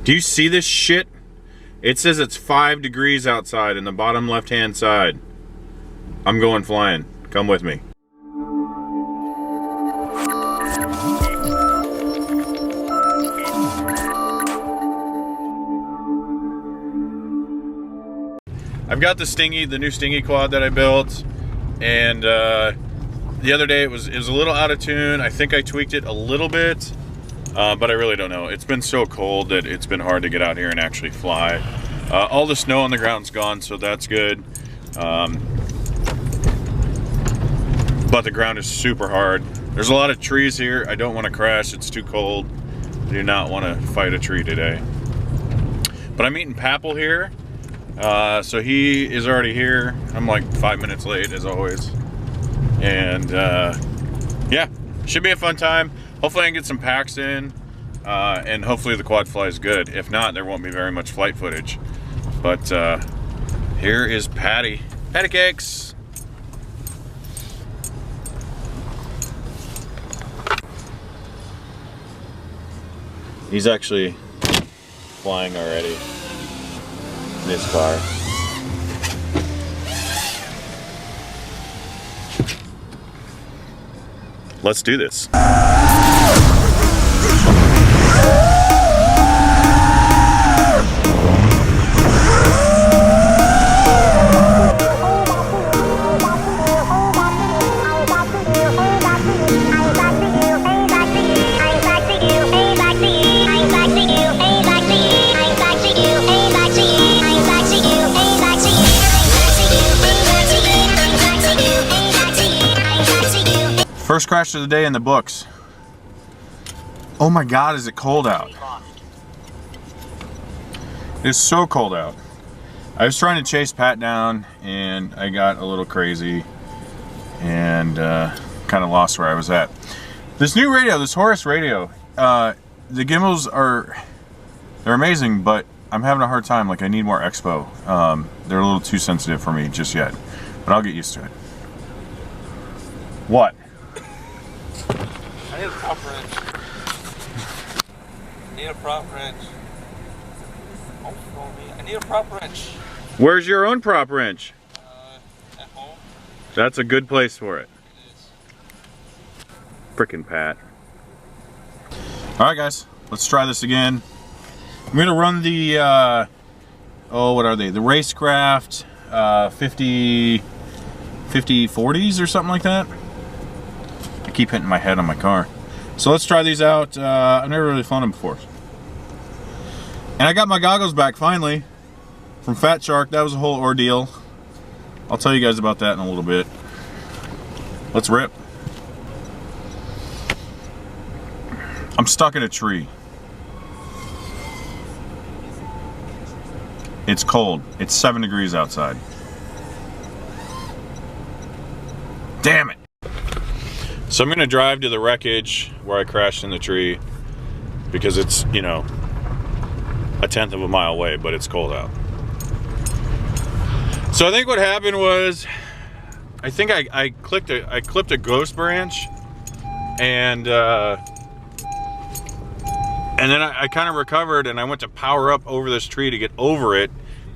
Do you see this shit? It says it's 5 degrees outside in the bottom left-hand side. I'm going flying. Come with me. I've got the new Stingy quad that I built, and the other day it was a little out of tune. I think I tweaked it a little bit, but I really don't know. It's been so cold that it's been hard to get out here and actually fly. All the snow on the ground's gone, so that's good. But the ground is super hard. There's a lot of trees here. I don't want to crash. It's too cold. I do not want to fight a tree today. But I'm meeting Papel here. So he is already here. I'm like 5 minutes late as always. And yeah, should be a fun time. Hopefully I can get some packs in, and hopefully the quad flies good. If not, there won't be very much flight footage. But here is Patty. Patty cakes. He's actually flying already in his car. Let's do this. First crash of the day in the books. Oh my God, is it cold out? It's so cold out. I was trying to chase Pat down and I got a little crazy and kind of lost where I was at. This new radio, this Horus radio, the gimbals they're amazing, but I'm having a hard time. Like, I need more expo. They're a little too sensitive for me just yet, but I'll get used to it. What? I need a prop wrench. I need a prop wrench. I need a prop wrench. Where's your own prop wrench? At home. That's a good place for it. It is. Frickin' Pat. Alright guys, let's try this again. I'm gonna run the, what are they? The Racecraft 5040s or something like that. I keep hitting my head on my car. So let's try these out. I've never really flown them before. And I got my goggles back finally from Fatshark. That was a whole ordeal. I'll tell you guys about that in a little bit. Let's rip. I'm stuck in a tree. It's cold. It's 7 degrees outside. Damn it. So I'm gonna drive to the wreckage where I crashed in the tree because it's, you know, a 1/10 of a mile away, but it's cold out. So I think what happened was, I think I clipped a ghost branch, and then I kind of recovered, and I went to power up over this tree to get over it,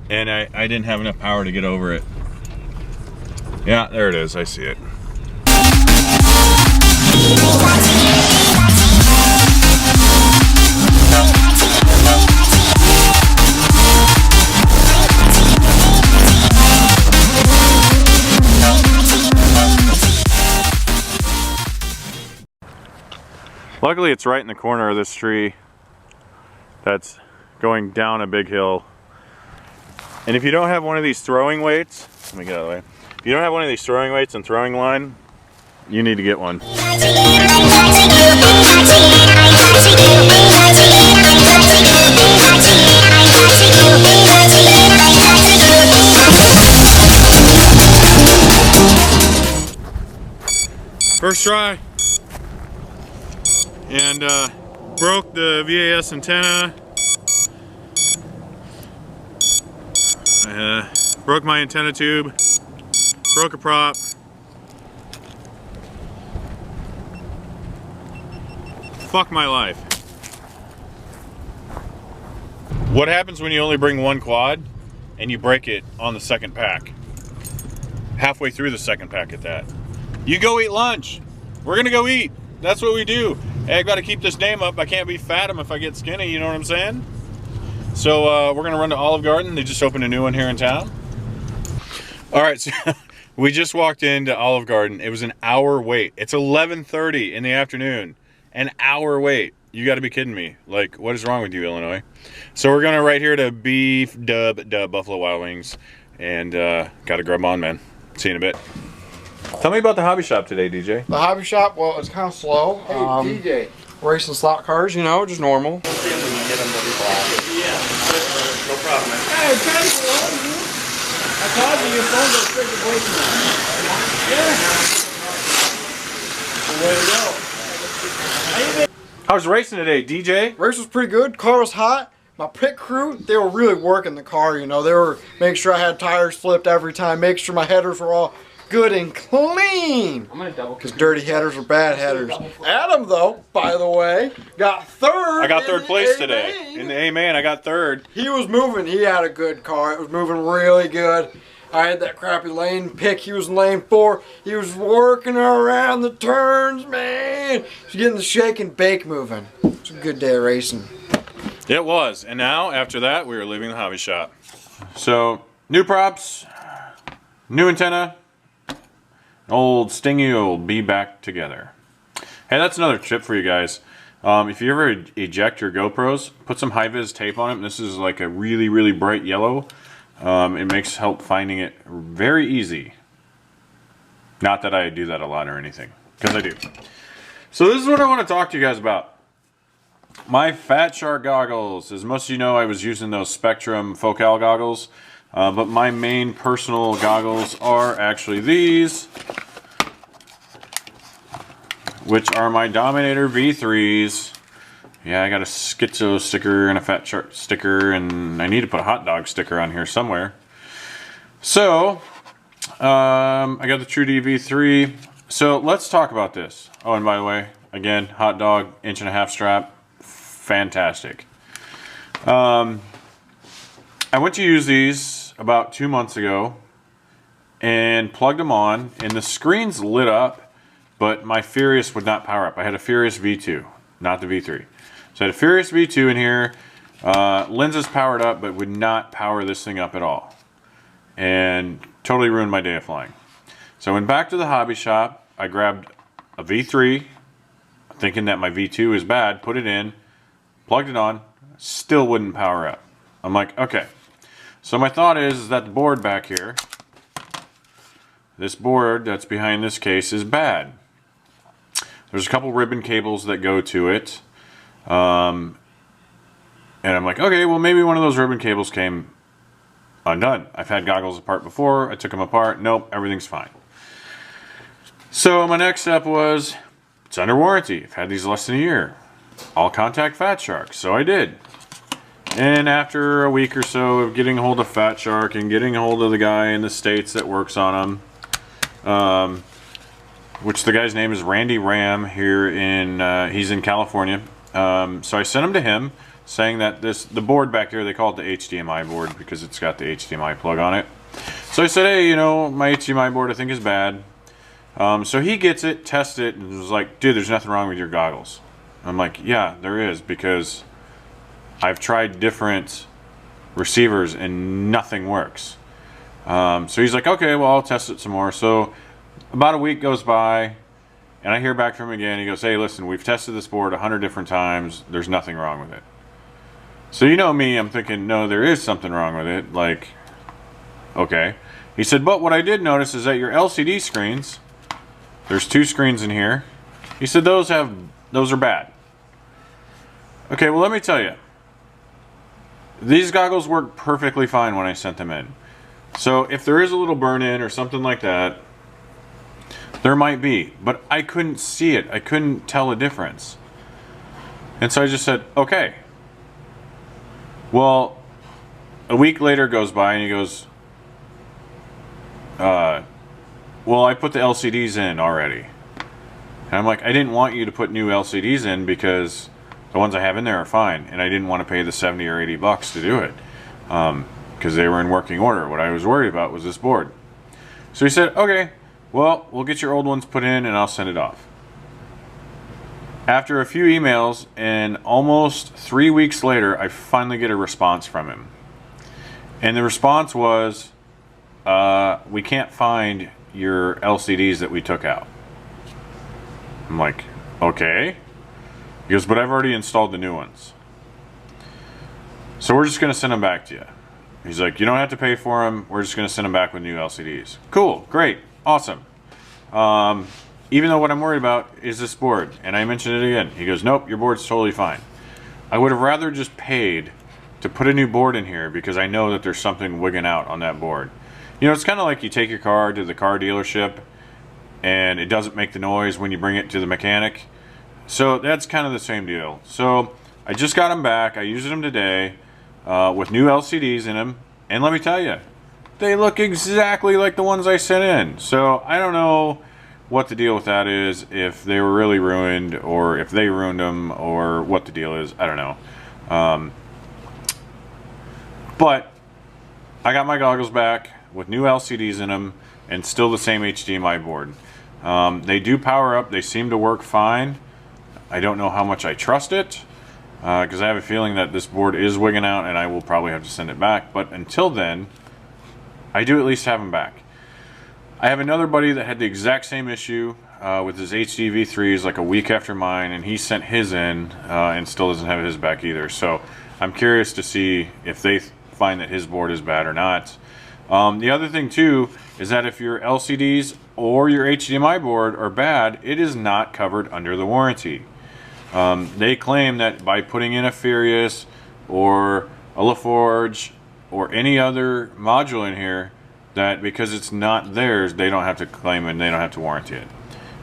and I didn't have enough power to get over it. Yeah, there it is. I see it. Luckily, it's right in the corner of this tree that's going down a big hill. And if you don't have one of these throwing weights, let me get out of the way. If you don't have one of these throwing weights and throwing line, you need to get one. First try. And broke the VAS antenna. Broke my antenna tube. Broke a prop. Fuck my life. What happens when you only bring one quad and you break it on the second pack? Halfway through the second pack at that. You go eat lunch. We're gonna go eat. That's what we do. Hey, I gotta keep this name up. I can't be fatum if I get skinny, you know what I'm saying? So we're gonna run to Olive Garden. They just opened a new one here in town. All right, so we just walked into Olive Garden. It was an hour wait. It's 11:30 in the afternoon. An hour wait. You gotta be kidding me. Like, what is wrong with you, Illinois? So we're gonna right here to Beef Dub Buffalo Wild Wings, and gotta grub on, man. See you in a bit. Tell me about the hobby shop today, DJ. The hobby shop, well, it's kind of slow. Hey, DJ. Racing slot cars, you know, just normal. Yeah, no problem, man. Hey, try to go on, you. I called you, your phone goes straight to voicemail. Yeah. Way to go. How's racing today, DJ? Race was pretty good. Car was hot. My pit crew, they were really working the car, you know. They were making sure I had tires flipped every time, making sure my headers were all good and clean. I'm gonna double. Because dirty headers are bad headers. Adam, though, by the way, got third. I got third place A today. main. In the A-Main, I got third. He was moving. He had a good car. It was moving really good. I had that crappy lane pick. He was in lane 4. He was working around the turns, man. He's getting the shake and bake moving. It's a good day of racing. It was. And now, after that, we were leaving the hobby shop. So, new props, new antenna, old stingy old be back together. Hey, that's another tip for you guys. If you ever eject your GoPros, put some high-vis tape on it. This is like a really, really bright yellow. It makes help finding it very easy. Not that I do that a lot or anything, because I do. So this is what I want to talk to you guys about. My Fatshark goggles. As most of you know, I was using those Spectrum Focal goggles. But my main personal goggles are actually these, which are my Dominator V3s. Yeah, I got a Schizo sticker and a Fatshark sticker, and I need to put a hot dog sticker on here somewhere. So, I got the True D V3. So let's talk about this. Oh, and by the way, again, hot dog, 1.5" strap, fantastic. I went to use these about 2 months ago and plugged them on, and the screens lit up, but my Furious would not power up. I had a Furious V2, not the V3. So I had a Furious V2 in here, lenses powered up, but would not power this thing up at all. And totally ruined my day of flying. So I went back to the hobby shop, I grabbed a V3, thinking that my V2 is bad, put it in, plugged it on, still wouldn't power up. I'm like, okay. So my thought is that the board back here, this board that's behind this case, is bad. There's a couple ribbon cables that go to it. And I'm like, okay, well maybe one of those ribbon cables came undone. I've had goggles apart before. I took them apart. Nope, everything's fine. So my next step was, it's under warranty. I've had these less than a year. I'll contact Fatshark. So I did. And after a week or so of getting a hold of Fatshark and getting a hold of the guy in the States that works on them, which the guy's name is Randy Ram here in, he's in California. So I sent him to him saying that the board back there, they call it the HDMI board because it's got the HDMI plug on it. So I said, hey, you know, my HDMI board I think is bad. So he gets it, tests it, and was like, dude, there's nothing wrong with your goggles. I'm like, yeah, there is, because I've tried different receivers and nothing works. So he's like, okay, well, I'll test it some more. So about a week goes by, and I hear back from him again. He goes, hey, listen, we've tested this board 100 different times. There's nothing wrong with it. So you know me, I'm thinking, no, there is something wrong with it. Like, okay. He said, but what I did notice is that your LCD screens, there's 2 screens in here. He said those are bad. Okay, well, let me tell you. These goggles work perfectly fine when I sent them in. So if there is a little burn-in or something like that, there might be. But I couldn't see it. I couldn't tell a difference. And so I just said, okay. Well, a week later goes by and he goes, well, I put the LCDs in already. And I'm like, I didn't want you to put new LCDs in because The ones I have in there are fine, and I didn't want to pay the 70 or 80 bucks to do it because they were in working order. What I was worried about was this board. So he said, okay, well, we'll get your old ones put in and I'll send it off. After a few emails and almost 3 weeks later, I finally get a response from him. And the response was, we can't find your LCDs that we took out. I'm like, okay. He goes, but I've already installed the new ones. So we're just going to send them back to you. He's like, you don't have to pay for them. We're just going to send them back with new LCDs. Cool, great, awesome. Even though what I'm worried about is this board. And I mentioned it again. He goes, nope, your board's totally fine. I would have rather just paid to put a new board in here because I know that there's something wigging out on that board. You know, it's kind of like you take your car to the car dealership and it doesn't make the noise when you bring it to the mechanic. So that's kind of the same deal. So I just got them back. I used them today with new LCDs in them. And let me tell you, they look exactly like the ones I sent in. So I don't know what the deal with that is, if they were really ruined or if they ruined them or what the deal is. I don't know. But I got my goggles back with new LCDs in them and still the same HDMI board. They do power up. They seem to work fine. I don't know how much I trust it because I have a feeling that this board is wigging out and I will probably have to send it back. But until then, I do at least have them back. I have another buddy that had the exact same issue with his HD V3s like a week after mine, and he sent his in and still doesn't have his back either. So I'm curious to see if they find that his board is bad or not. The other thing too is that if your LCDs or your HDMI board are bad, it is not covered under the warranty. They claim that by putting in a Furious or a LaForge or any other module in here, that because it's not theirs, they don't have to claim it and they don't have to warranty it.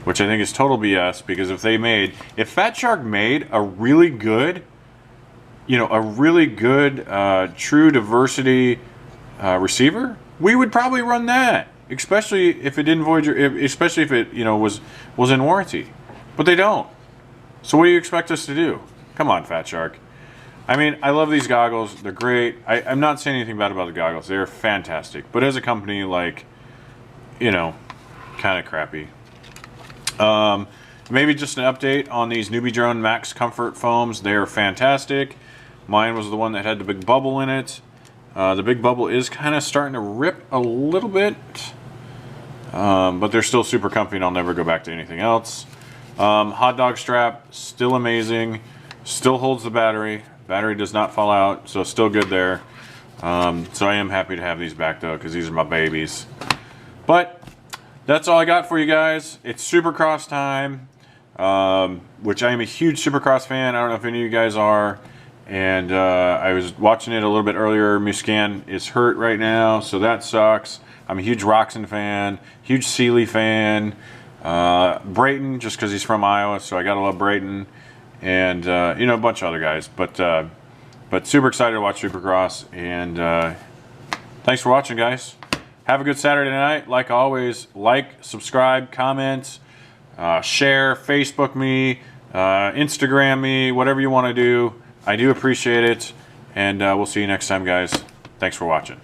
Which I think is total BS, because if Fatshark made a really good, true diversity receiver, we would probably run that. Especially if it didn't void your, especially if it, was in warranty. But they don't. So what do you expect us to do? Come on, Fatshark. I mean, I love these goggles. They're great. I'm not saying anything bad about the goggles. They're fantastic. But as a company, kind of crappy. Maybe just an update on these Newbie Drone Max Comfort foams. They are fantastic. Mine was the one that had the big bubble in it. The big bubble is kind of starting to rip a little bit. But they're still super comfy and I'll never go back to anything else. Hot dog strap, still amazing. Still holds the battery. Battery does not fall out, so still good there. So I am happy to have these back though, because these are my babies. But that's all I got for you guys. It's Supercross time, which I am a huge Supercross fan. I don't know if any of you guys are. And I was watching it a little bit earlier. Muscan is hurt right now, so that sucks. I'm a huge Roxon fan, huge Seeley fan. Brayton, just because he's from Iowa, so I gotta love Brayton. And a bunch of other guys, but super excited to watch Supercross. And thanks for watching, guys. Have a good Saturday night. Like always, subscribe, comment, share, Facebook me, Instagram me, whatever you want to do. I do appreciate it, and we'll see you next time, guys. Thanks for watching.